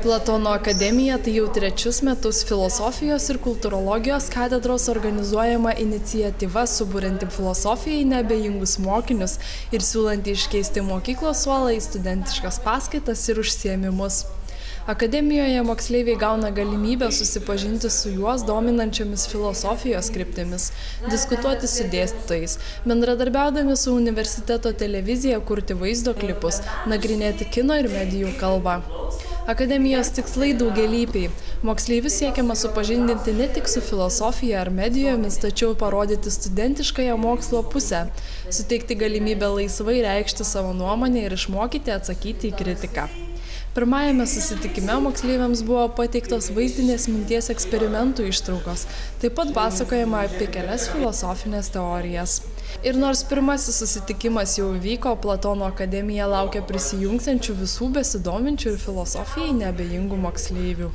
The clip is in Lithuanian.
Platono akademija tai jau trečius metus filosofijos ir kultūrologijos katedros organizuojama iniciatyva suburianti filosofijai neabejingus mokinius ir siūlanti iškeisti mokyklos suolą į studentiškas paskaitas ir užsiėmimus. Akademijoje moksleiviai gauna galimybę susipažinti su juos dominančiomis filosofijos kryptimis, diskutuoti su dėstytojais, bendradarbiaudami su universiteto televizija kurti vaizdo klipus, nagrinėti kino ir medijų kalbą. Akademijos tikslai daugialypiai. Moksleivius siekiama supažindinti ne tik su filosofija ar medijomis, tačiau parodyti studentiškąją mokslo pusę, suteikti galimybę laisvai reikšti savo nuomonę ir išmokyti atsakyti į kritiką. Pirmajame susitikime moksleiviams buvo pateiktos vaizdinės minties eksperimentų ištraukos, taip pat pasakojama apie kelias filosofinės teorijas. Ir nors pirmasis susitikimas jau vyko, Platono akademija laukia prisijungsiančių visų besidominčių ir filosofijai neabejingų moksleivių.